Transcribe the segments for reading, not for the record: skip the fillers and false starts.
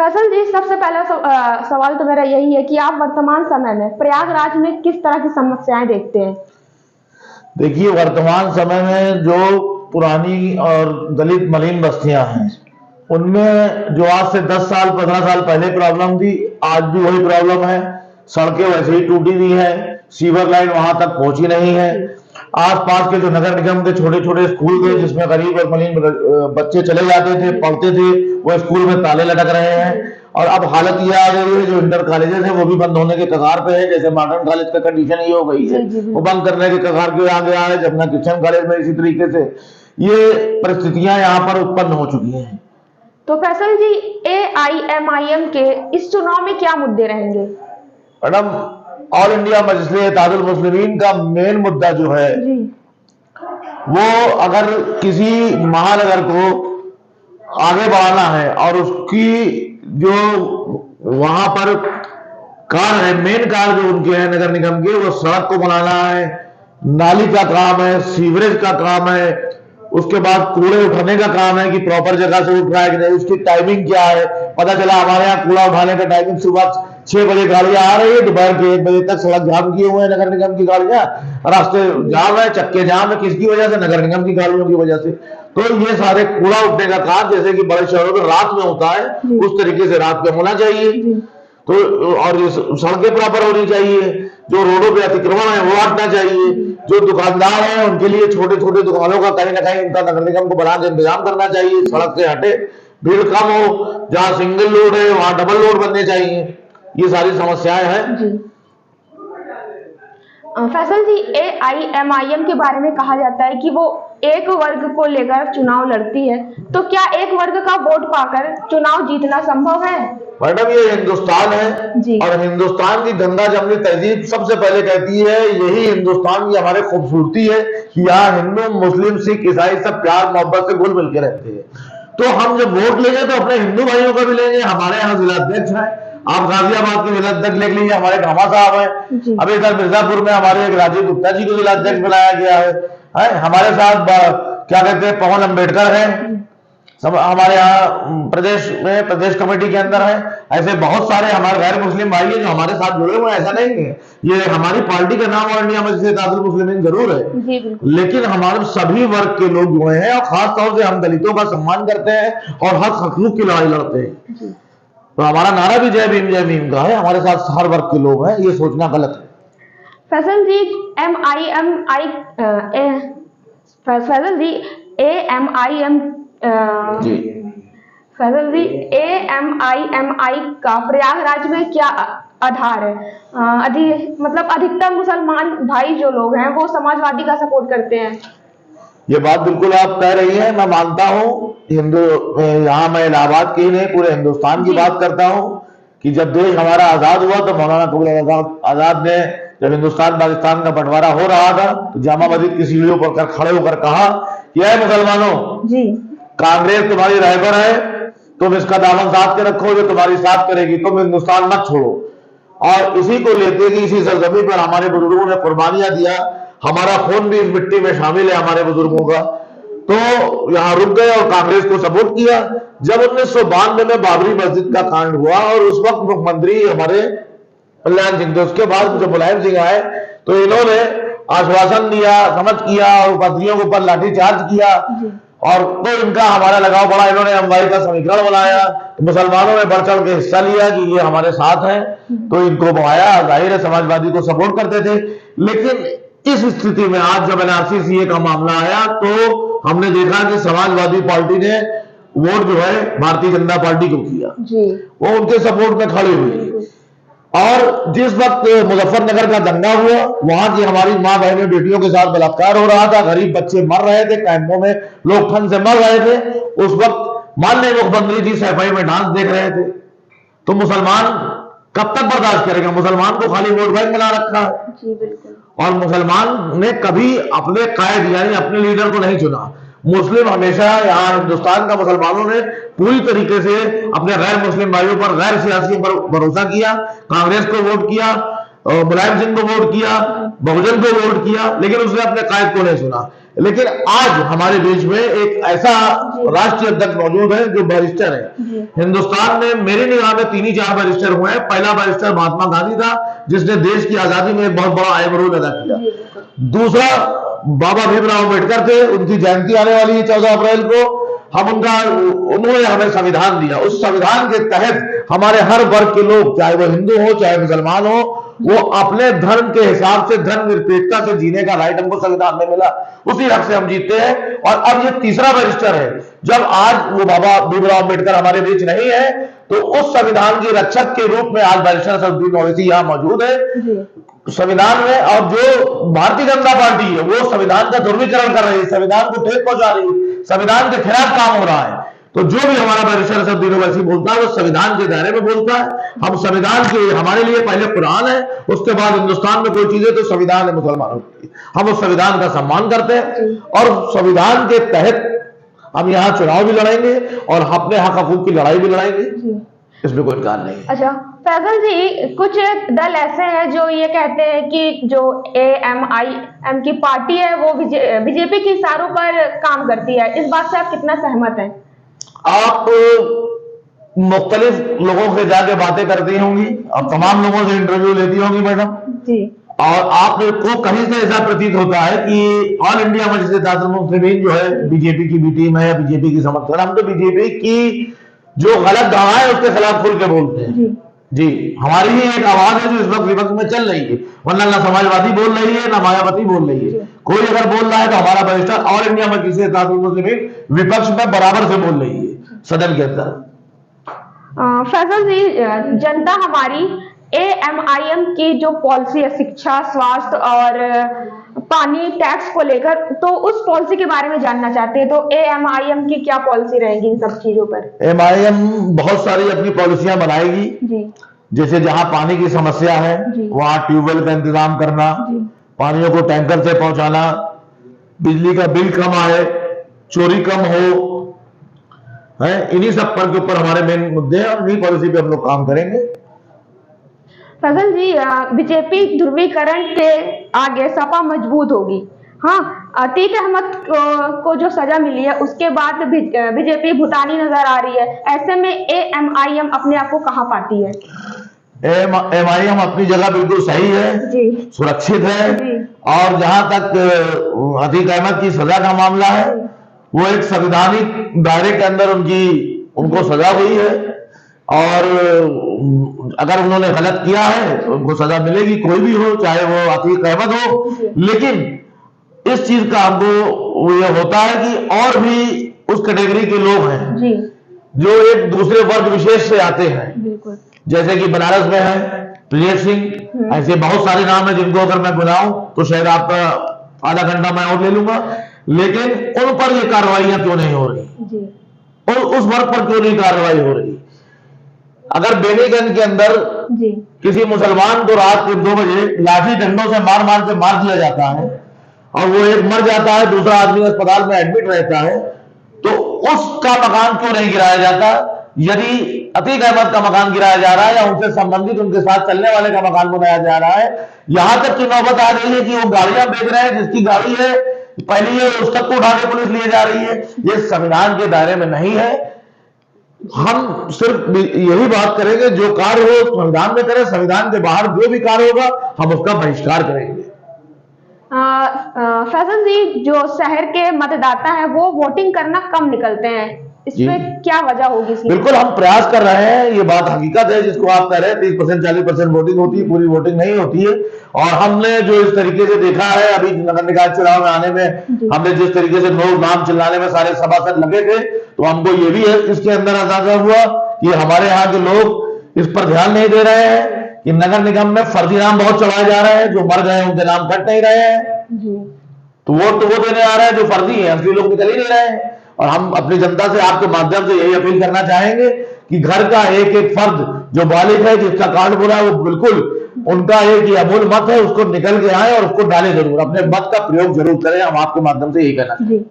फैसल जी, सबसे पहला सवाल तो मेरा यही है कि आप वर्तमान समय में प्रयागराज में किस तरह की समस्याएं देखते हैं? देखिए, वर्तमान समय में जो पुरानी और दलित मलिन बस्तियां हैं, उनमें जो आज से 10 साल 15 साल पहले प्रॉब्लम थी, आज भी वही प्रॉब्लम है। सड़कें वैसे ही टूटी हुई है, सीवर लाइन वहां तक पहुंची नहीं है। आसपास के जो नगर निगम के छोटे छोटे स्कूल थे, जिसमें गरीब और मलिन बच्चे चले जाते थे, पढ़ते थे, वो स्कूल में ताले लटक रहे हैं। और अब हालत यह आ गई है, जो इंटर कॉलेजेस है वो भी बंद होने के कगार पे है। जैसे मॉडर्न कॉलेज का कंडीशन ये हो गई है, वो बंद करने के कगार के आ गया है। जमुना क्रिश्चियन कॉलेज में इसी तरीके से ये परिस्थितियां यहाँ पर उत्पन्न हो चुकी हैं। तो फैसल जी, AIMIM के इस चुनाव में क्या मुद्दे रहेंगे? मैडम, ऑल इंडिया मजलिस इत्तेहादुल मुस्लिमीन का मेन मुद्दा जो है जी। वो अगर किसी महानगर को आगे बढ़ाना है और उसकी जो वहां पर कार्य है, मेन कार्य जो उनके हैं नगर निगम के, वो सड़क को बनाना है, नाली का काम है, सीवरेज का काम है, उसके बाद कूड़े उठाने का काम है कि प्रॉपर जगह से उठ रहा है कि नहीं, उसकी टाइमिंग क्या है। पता चला हमारे यहाँ कूड़ा उठाने का टाइमिंग सुबह 6 बजे गाड़ियां आ रही है, दोपहर के 1 बजे तक सड़क जाम किए हुए हैं नगर निगम की गाड़ियां, रास्ते जाम है, चक्के जाम है। किसकी वजह से? नगर निगम की गाड़ियों की वजह से। तो ये सारे कूड़ा उठने का काम जैसे कि बड़े शहरों में रात में होता है, उस तरीके से रात में होना चाहिए। तो और ये सड़कें प्रॉपर होनी चाहिए, जो रोडों पे अतिक्रमण है वो हटना चाहिए, जो दुकानदार हैं उनके लिए छोटे छोटे दुकानों का कहीं ना कहीं उनका नगर निगम को बना के इंतजाम करना चाहिए, सड़क से हटे, भीड़ कम हो, जहां सिंगल रोड है वहां डबल रोड बनने चाहिए। ये सारी समस्याएं हैं। फैसल जी, AIMIM के बारे में कहा जाता है कि वो एक वर्ग को लेकर चुनाव लड़ती है, तो क्या एक वर्ग का वोट पाकर चुनाव जीतना संभव है? मैडम, ये हिंदुस्तान है जी। और हिंदुस्तान की गंगा जमनी तहजीब सबसे पहले कहती है, यही हिंदुस्तान की हमारी खूबसूरती है कि यहाँ हिंदू मुस्लिम सिख ईसाई सब प्यार मोहब्बत से घुल मिल के रहते हैं। तो हम जब वोट लेंगे तो अपने हिंदू भाइयों का भी लेंगे। हमारे यहाँ जिलाध्यक्ष है, आप गाजियाबाद के जिलाध्यक्ष लिख लीजिए, हमारे घामा साहब है। अभी इधर मिर्जापुर में हमारे एक राजीव गुप्ता जी को जिलाध्यक्ष बनाया गया है। हमारे साथ क्या कहते हैं, पवन अम्बेडकर है, सब हमारे यहाँ प्रदेश में प्रदेश कमेटी के अंदर है। ऐसे बहुत सारे हमारे गैर मुस्लिम भाई हैं जो हमारे साथ जुड़े हुए हैं। ऐसा नहीं है, ये हमारी पार्टी का नाम ऑल इंडिया मजलिस इत्तेहादुल मुस्लिमीन जरूर है, लेकिन हमारे सभी वर्ग के लोग जुड़े हैं और खास तौर से हम दलितों का सम्मान करते हैं और हक हकूक की लड़ाई लड़ते हैं। तो हमारा नारा भी जय भीम का है। हमारे साथ हर वर्ग के लोग हैं, ये सोचना गलत है। फैसल जी, फैसल जी, AIMIMI का प्रयागराज में क्या आधार है? मतलब अधिकतर मुसलमान भाई जो लोग हैं वो समाजवादी का सपोर्ट करते हैं। ये बात बिल्कुल आप कह रही हैं, मैं मानता हूँ। यहाँ मैं इलाहाबाद की नहीं, पूरे हिंदुस्तान की बात करता हूँ कि जब देश हमारा आजाद हुआ तो मौलाना कबीर आजाद ने, जब हिंदुस्तान पाकिस्तान का बंटवारा हो रहा था, तो जामा मस्जिद की सीढ़ियों पर खड़े होकर कहा कि ऐ मुसलमानों जी, कांग्रेस तुम्हारी रहबर है, तुम इसका दामन साथ के रखो, जो तुम्हारी साथ करेगी, तुम हिंदुस्तान मत छोड़ो। और इसी को लेते कि इसी सरजमी पर हमारे बुजुर्गों ने कुर्बानियां दिया, हमारा खून भी इस मिट्टी में शामिल है हमारे बुजुर्गों का, तो यहाँ रुक गए और कांग्रेस को सपोर्ट किया। जब 1992 में बाबरी मस्जिद का कांड हुआ और उस वक्त मुख्यमंत्री हमारे कल्याण सिंह थे, उसके बाद जब मुलायम सिंह आए तो इन्होंने आश्वासन दिया, समझ किया और पात्रियों के ऊपर लाठीचार्ज किया, और तो इनका हमारा लगाव बढ़ा। इन्होंने अंबाई का समीकरण बनाया, तो मुसलमानों ने बढ़ चढ़ के हिस्सा लिया कि ये हमारे साथ हैं, तो इनको बुलाया। जाहिर है समाजवादी को सपोर्ट करते थे, लेकिन इस स्थिति में आज जब NRC CA का मामला आया तो हमने देखा कि समाजवादी पार्टी ने वोट जो है भारतीय जनता पार्टी को किया, वो उनके सपोर्ट में खड़े हुए। और जिस वक्त मुजफ्फरनगर का दंगा हुआ, वहां की हमारी माँ बहनें बेटियों के साथ बलात्कार हो रहा था, गरीब बच्चे मर रहे थे, कैंपों में लोग ठंड से मर रहे थे, उस वक्त माननीय मुख्यमंत्री जी सफाई में डांस देख रहे थे। तो मुसलमान कब तक बर्दाश्त करेगा? मुसलमान को खाली वोट बैंक बना रखा है जी, बिल्कुल। और मुसलमान ने कभी अपने कायद यानी अपने लीडर को नहीं चुना। मुस्लिम हमेशा यहाँ हिंदुस्तान का मुसलमानों ने पूरी तरीके से अपने गैर मुस्लिम भाइयों पर, गैर सियासियों पर भरोसा किया, कांग्रेस को वोट किया। मुलायम सिंह को वोट किया, बहुजन को वोट किया, लेकिन उसने अपने कायद को नहीं सुना। लेकिन आज हमारे बीच में एक ऐसा राष्ट्रीय अध्यक्ष मौजूद है जो बैरिस्टर है। हिंदुस्तान में मेरी निगाह में 3 ही 4 बैरिस्टर हुए हैं। पहला बैरिस्टर महात्मा गांधी था, जिसने देश की आजादी में एक बहुत बड़ा अहम रोल अदा किया। दूसरा बाबा भीमराव अम्बेडकर थे, उनकी जयंती आने वाली है 14 अप्रैल को। उन्होंने हमें संविधान दिया। उस संविधान के तहत हमारे हर वर्ग के लोग, चाहे वो हिंदू हो चाहे मुसलमान हो, वो अपने धर्म के हिसाब से धर्म निरपेक्षता से जीने का राइट हमको संविधान में मिला। उसी हक से हम जीते हैं। और अब ये तीसरा बैरिस्टर है। जब आज वो बाबा भीमराव अम्बेडकर हमारे बीच नहीं है, तो उस संविधान के रक्षक के रूप में आज बैरिस्टर असदुद्दीन ओवैसी यहाँ मौजूद है संविधान में। और जो भारतीय जनता पार्टी है वो संविधान का ध्रुवीकरण कर रही है, संविधान को ठेस पहुंचा रही है, संविधान के खिलाफ काम हो रहा है। तो जो भी हमारा बैरिस्टर असदुद्दीन ओवैसी बोलता है वो संविधान के दायरे में बोलता है। हम संविधान के, हमारे लिए पहले कुरान है, उसके बाद हिंदुस्तान में कोई चीज है तो संविधान है मुसलमानों की। हम उस संविधान का सम्मान करते हैं और संविधान के तहत हम यहाँ चुनाव भी लड़ेंगे और अपने हक हकूक की लड़ाई भी लड़ाएंगे, इसमें कोई इनकार नहीं है। अच्छा फैसल जी, कुछ दल ऐसे हैं जो ये कहते हैं कि जो AMIM की पार्टी है वो बीजेपी के इशारों पर काम करती है। इस बात से आप कितना सहमत हैं? आप मुख्तलिफ लोगों से जाके बातें करती होंगी और तमाम लोगों से इंटरव्यू लेती होंगी मैडम जी, और आपको कहीं से ऐसा प्रतीत होता है कि ऑल इंडिया मजलिस इत्तेहादुल मुस्लिमीन जो है बीजेपी की बी टीम है या बीजेपी की समर्थन। हम तो बीजेपी की जो गलत दावा है उसके खिलाफ खुल के बोलते हैं। जी, हमारी ही एक आवाज है जो इस वक्त विपक्ष में चल रही है, वरना ना समाजवादी बोल रही है ना मायावती बोल रही है। कोई अगर बोल रहा है तो हमारा बैरिस्टर ऑल इंडिया मजलिस इत्तेहादुल मुस्लिमीन विपक्ष में बराबर से बोल रही है सदन के अंदर। फैसल जी, जनता हमारी AMIM की जो पॉलिसी है शिक्षा, स्वास्थ्य और पानी, टैक्स को लेकर, तो उस पॉलिसी के बारे में जानना चाहते हैं। तो AMIM की क्या पॉलिसी रहेगी इन सब चीजों पर? AMIM बहुत सारी अपनी पॉलिसियां बनाएगी जी। जैसे जहां पानी की समस्या है वहां ट्यूबवेल का इंतजाम करना, पानियों को टैंकर से पहुंचाना, बिजली का बिल कम आए, चोरी कम हो, है, इन्हीं सब पर के ऊपर हमारे मेन मुद्दे हैं और इन्हीं पॉलिसी पे हम लोग काम करेंगे। फजल जी, बीजेपी ध्रुवीकरण के आगे सपा मजबूत होगी। हाँ, अतीक अहमद को जो सजा मिली है उसके बाद बीजेपी भूटानी नजर आ रही है। ऐसे में AMIM अपने आप को कहाँ पाती है? AMIM अपनी जगह बिल्कुल सही है जी, सुरक्षित है जी। और जहां तक अतीक अहमद की सजा का मामला है वो एक संवैधानिक दायरे के अंदर उनको सजा हुई है और अगर उन्होंने गलत किया है तो उनको सजा मिलेगी, कोई भी हो, चाहे वो अतीक अहमद हो। लेकिन इस चीज का हमको ये होता है कि और भी उस कैटेगरी के लोग हैं जी, जो एक दूसरे वर्ग विशेष से आते हैं, जैसे कि बनारस में है प्रिय सिंह, ऐसे बहुत सारे नाम है जिनको अगर मैं गिनाऊं तो शायद आपका आधा घंटा मैं और ले लूंगा। लेकिन उन पर ये कार्रवाइयां क्यों नहीं हो रही जी? और उस वर्ग पर क्यों नहीं कार्रवाई हो रही? अगर बेनीगंज के अंदर जी किसी मुसलमान को रात के 2 बजे लाठी डंडों से मार मार के मार दिया जाता है और वो एक मर जाता है, दूसरा आदमी अस्पताल में एडमिट रहता है, तो उसका मकान क्यों नहीं गिराया जाता? यदि अतीक अहमद का मकान गिराया जा रहा है या उनसे संबंधित उनके साथ चलने वाले का मकान बनाया जा रहा है, यहां तक की नौबत आ गई है कि वो गाड़ियां बेच रहे हैं, जिसकी गाड़ी है पहले ये उस तक को उठा के पुलिस लिए जा रही है। ये संविधान के दायरे में नहीं है। हम सिर्फ यही बात करेंगे जो कार्य हो संविधान में करें, संविधान के बाहर जो भी कार्य होगा हम उसका बहिष्कार करेंगे। फैसल जी, जो शहर के मतदाता हैं वो वोटिंग करना कम निकलते हैं, इसमें क्या वजह होगी? बिल्कुल हम प्रयास कर रहे हैं, ये बात हकीकत है जिसको आप कह रहे हैं। 30% 40% वोटिंग होती है, पूरी वोटिंग नहीं होती है। और हमने जो इस तरीके से देखा है अभी नगर निकाय चुनाव में आने में, हमने जिस तरीके से लोग नाम चिल्लाने में सारे सभासद लगे थे, तो हमको ये भी है इसके अंदर अंदाजा हुआ कि हमारे यहाँ के लोग इस पर ध्यान नहीं दे रहे हैं कि नगर निगम में फर्जी नाम बहुत चढ़ाए जा रहे हैं, जो मर गए उनके नाम कट नहीं रहे हैं, तो वोट देने आ रहे हैं जो फर्जी है, असली लोग निकल ही नहीं रहे हैं। और हम अपनी जनता से आपके माध्यम से यही अपील करना चाहेंगे कि घर का एक एक फर्द जो बालिग है, जिसका कार्ड बोला है, वो बिल्कुल उनका एक ही अमूल मत है, उसको निकल के आए और उसको डालें जरूर, अपने मत का प्रयोग जरूर करें। हम आपके माध्यम से यही कहना चाहते हैं।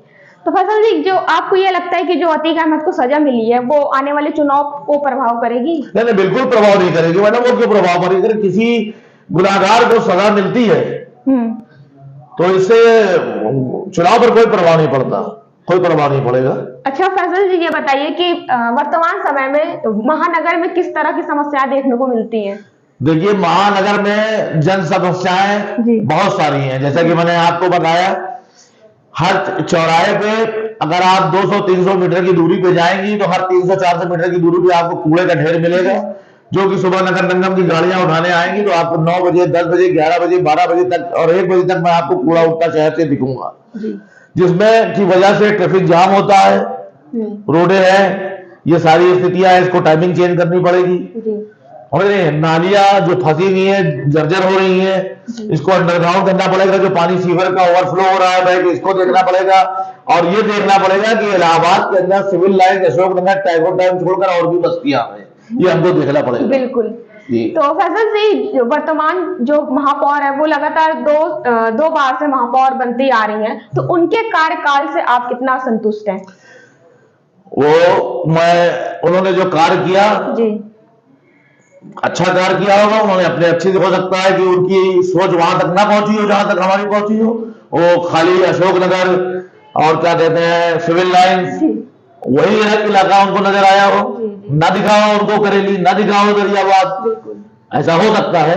तो फैसल जी, जो आपको ये लगता है कि जो अतीक अहमद को सजा मिली है वो आने वाले चुनाव को प्रभाव करेगी? नहीं, बिल्कुल प्रभाव नहीं करेगी मैडम। वो क्यों प्रभाव करेगी? किसी गुनाहगार को सजा मिलती है, हम्म। तो इससे चुनाव पर कोई प्रभाव नहीं पड़ता, कोई प्रभाव नहीं पड़ेगा। अच्छा फैजल जी, ये बताइए कि वर्तमान समय में महानगर में किस तरह की समस्याएं देखने को मिलती हैं? देखिए, महानगर में जन समस्याएं जी। बहुत सारी हैं। जैसा कि मैंने आपको बताया, हर चौराहे पे अगर आप 200-300 मीटर की दूरी पे जाएंगी तो हर 300-400 मीटर की दूरी पे आपको कूड़े का ढेर मिलेगा, जो कि सुबह नगर निगम की गाड़ियां उठाने आएंगी तो आपको 9 बजे, 10 बजे, 11 बजे, 12 बजे तक और 1 बजे तक मैं आपको कूड़ा उठता शहर से दिखूंगा, जिसमें की वजह से ट्रैफिक जाम होता है, रोडे हैं, ये सारी स्थितियां हैं। इसको टाइमिंग चेंज करनी पड़ेगी। और ये नालियां जो फंसी हुई है, जर्जर हो रही है, इसको अंडरग्राउंड करना पड़ेगा। जो पानी सीवर का ओवरफ्लो हो रहा है भाई, इसको देखना पड़ेगा। और ये देखना पड़ेगा कि इलाहाबाद के अंदर civil line, Ashoknagar, Tagore town छोड़कर और भी बस्तियां हैं, ये हमको देखना पड़ेगा। बिल्कुल। तो फैजल जी, वर्तमान जो महापौर है वो लगातार दो बार से महापौर बनती आ रही हैं, तो उनके कार्यकाल से आप कितना संतुष्ट हैं? उन्होंने जो कार्य किया जी, अच्छा कार्य किया होगा। उन्होंने अपने अच्छे से, हो सकता है कि उनकी सोच वहां तक ना पहुंची हो जहां तक हमारी पहुंची हो। वो खाली अशोकनगर और क्या कहते हैं सिविल लाइन, वही है इलाका उनको नजर आया हो, ना दिखा हो उनको करेली, ना दिखा हो दरियाबाद, ऐसा हो सकता है।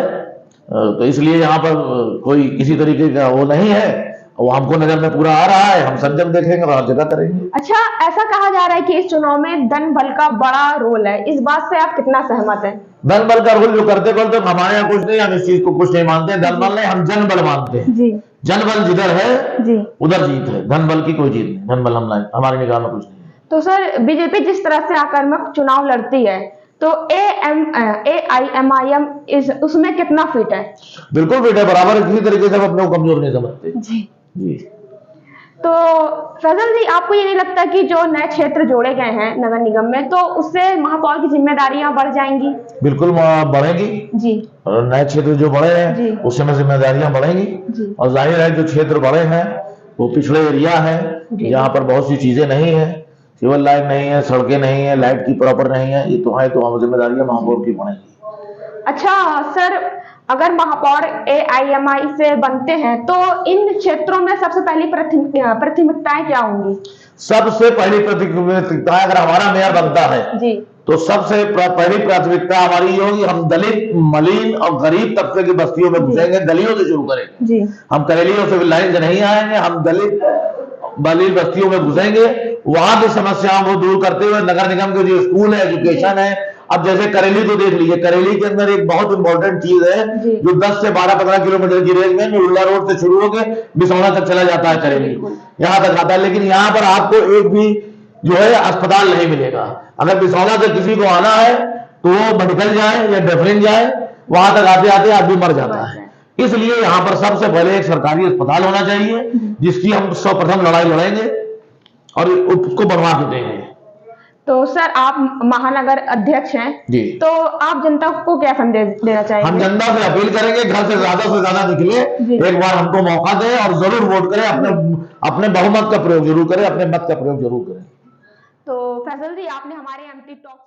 तो इसलिए यहाँ पर कोई किसी तरीके का वो नहीं है, वो हमको नजर में पूरा आ रहा है। हम सब जब देखेंगे और हर जगह करेंगे। अच्छा, ऐसा कहा जा रहा है कि इस चुनाव में धन बल का बड़ा रोल है, इस बात से आप कितना सहमत हैं? धन बल का रोल जो करते हमारे यहाँ कुछ नहीं, हम इस चीज को कुछ नहीं मानते। धन बल नहीं, हम जन बल मानते हैं जी। जन बल जिधर है जी, उधर जीत है, धन बल की कोई जीत नहीं। धन बल हमारी निगाह में कुछ नहीं। तो सर, बीजेपी जिस तरह से आक्रामक चुनाव लड़ती है, तो AIMIM उसमें कितना फिट है? बिल्कुल फिट है, बराबर। किसी तरीके से हम अपने को कमजोर नहीं समझते। जी। जी। तो फैजल जी, आपको ये नहीं लगता कि जो नए क्षेत्र जोड़े गए हैं नगर निगम में, तो उससे महापौर की जिम्मेदारियां बढ़ जाएंगी? बिल्कुल बढ़ेंगी जी। और नए क्षेत्र जो बड़े हैं उससे में जिम्मेदारियां बढ़ेंगी जी। और जाहिर है जो क्षेत्र बड़े हैं वो पिछड़े एरिया है, यहाँ पर बहुत सी चीजें नहीं है, सिविल लाइन नहीं है, सड़कें नहीं है, लाइट की प्रॉपर नहीं है, ये तो है, तो हम जिम्मेदारियां महापौर की बढ़ेंगी। अच्छा सर, अगर महापौर AIMI से बनते हैं तो इन क्षेत्रों में सबसे पहली प्राथमिकताएं क्या होंगी? सबसे पहली प्राथमिकता, अगर हमारा मेयर बनता है जी, तो सबसे पहली प्राथमिकता हमारी ये होगी, हम दलित, मलिन और गरीब तबके की बस्तियों में घुसेंगे, गलियों से शुरू करेंगे। जी। हम करेली और सिविल लाइन से नहीं आएंगे, हम दलित मलिन बस्तियों में घुसेंगे, वहां की समस्याओं को दूर करते हुए नगर निगम के जो स्कूल है, एजुकेशन है। अब जैसे करेली तो देख लीजिए, करेली के अंदर एक बहुत इंपॉर्टेंट चीज है जो 10 से 12-15 किलोमीटर की रेंज में नुल्ला रोड से शुरू होकर बिसौना तक चला जाता है, करेली यहां तक आता है। लेकिन यहाँ पर आपको एक भी जो है अस्पताल नहीं मिलेगा। अगर बिसौना से किसी को आना है तो वो मेडिकल जाए या डेफरिन जाए, वहां तक आते आते आदमी मर जाता है। इसलिए यहाँ पर सबसे पहले एक सरकारी अस्पताल होना चाहिए, जिसकी हम सर्वप्रथम लड़ाई लड़ेंगे और उसको बनवा के देंगे। तो सर, आप महानगर अध्यक्ष हैं जी, तो आप जनता को क्या संदेश देना चाहेंगे? हम जनता से अपील करेंगे, घर से ज्यादा निकले, एक बार हमको मौका दें और जरूर वोट करें, अपने बहुमत का प्रयोग जरूर करें, अपने मत का प्रयोग जरूर करें। तो फैजल जी, आपने हमारे एमटी टॉक